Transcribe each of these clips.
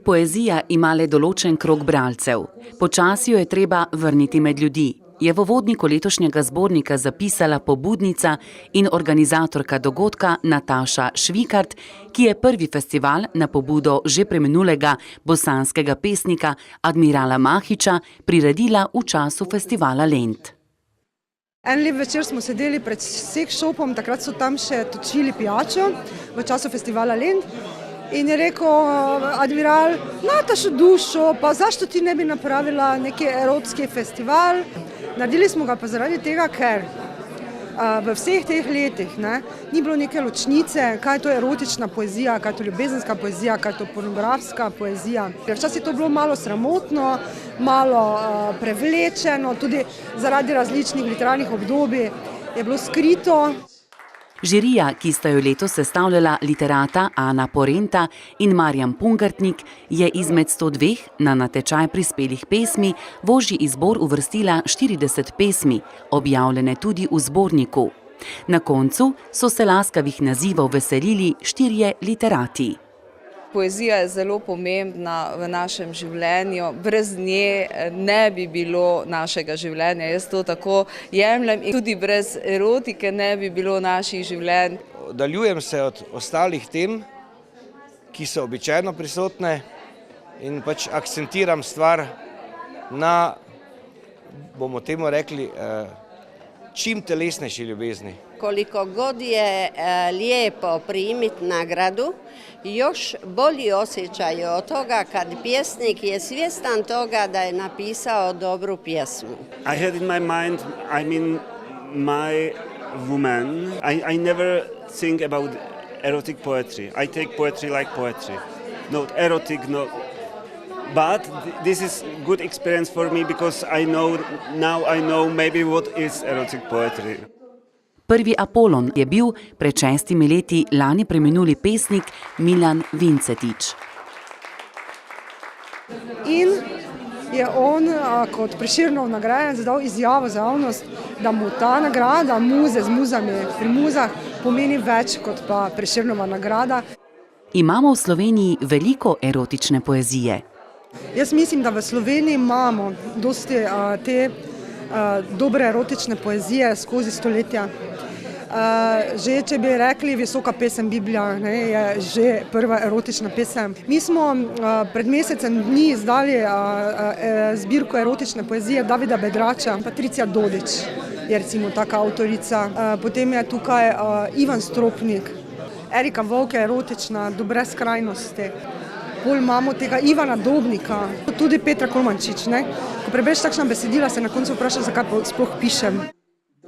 Poezija ima le določen krog bralcev. Počasi jo je treba vrniti med ljudi, je v uvodniku letošnjega zbornika zapisala pobudnica in organizatorka dogodka Nataša Švikart, ki je prvi festival na pobudo že preminulega bosanskega pesnika Admirala Mahića priredila v času festivala Lent. En lep večer smo sedeli pred sex shopom, takrat so tam še točili pijačo v času festivala Lent. In je rekel Admiral, Natašo dušo, pa zašto ti ne bi napravila neki erotski festival? Naredili smo ga pa zaradi tega, ker v vseh teh letih ni bilo neke ločnice, kaj je to erotična poezija, kaj je to ljubezenska poezija, kaj je to pornografska poezija. Včasih je to bilo malo sramotno, malo prevlečeno, tudi zaradi različnih literarnih obdobij je bilo skrito. Žirija, ki sta jo letos sestavljala literata Ana Porenta in Marjan Pungartnik, je izmed 102 na natečaj prispelih pesmi v ožji izbor uvrstila 40 pesmi, objavljene tudi v zborniku. Na koncu so se laskavih nazivov veselili 4 literati. Poezija je zelo pomembna v našem življenju, brez nje ne bi bilo našega življenja, jaz to tako jemljem, in tudi brez erotike ne bi bilo naših življenj. Oddaljujem se od ostalih tem, ki so običajno prisotne, in pač akcentiram stvar na, bomo temu rekli, čim telesnejši ljubezni. Koliko god je lijepo primiti nagradu, još bolji osjećaj od toga kad pjesnik je svjestan toga da je napisao dobru pjesmu. I had in my mind, my woman. I never think about erotic poetry. I take poetry like poetry. Not erotic, no. But this is good experience for me because now I know maybe what is erotic poetry. Prvi Apolon je bil pred 6 leti lani preminuli pesnik Milan Vincetič. In je on kot Prešernov nagrajenec dal izjavo za javnost, da mu ta nagrada muze z muzami pri muzah pomeni več kot pa Prešernova nagrada. Imamo v Sloveniji veliko erotične poezije. Jaz mislim, da v Sloveniji imamo dosti te dobre erotične poezije skozi stoletja. Že če bi rekli Visoka pesem Biblija, je že prva erotična pesem. Mi smo pred mesecem dni izdali zbirko erotične poezije Davida Bedrača, Patricija Dodič je recimo taka avtorica. Potem je tukaj Ivan Stropnik, Erika Volk je erotična do brezkrajnosti. Bolj imamo tega Ivana Dobnika, tudi Petra Kolmančič. Ko prebereš takšna besedila, se na koncu vprašaš, zakaj sploh pišem.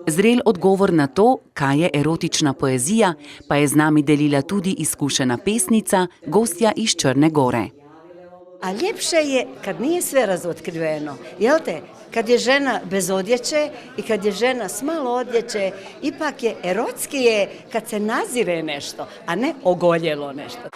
Zrel odgovor na to, kaj je erotična poezija, pa je z nami delila tudi izkušena pesnica, gostja iz Črne Gore. A ljepše je kad nije sve razotkriveno, jel te? Kad je žena bez odjeće i kad je žena s malo odjeće, ipak je erotski je kad se nazire nešto, a ne ogoljelo nešto.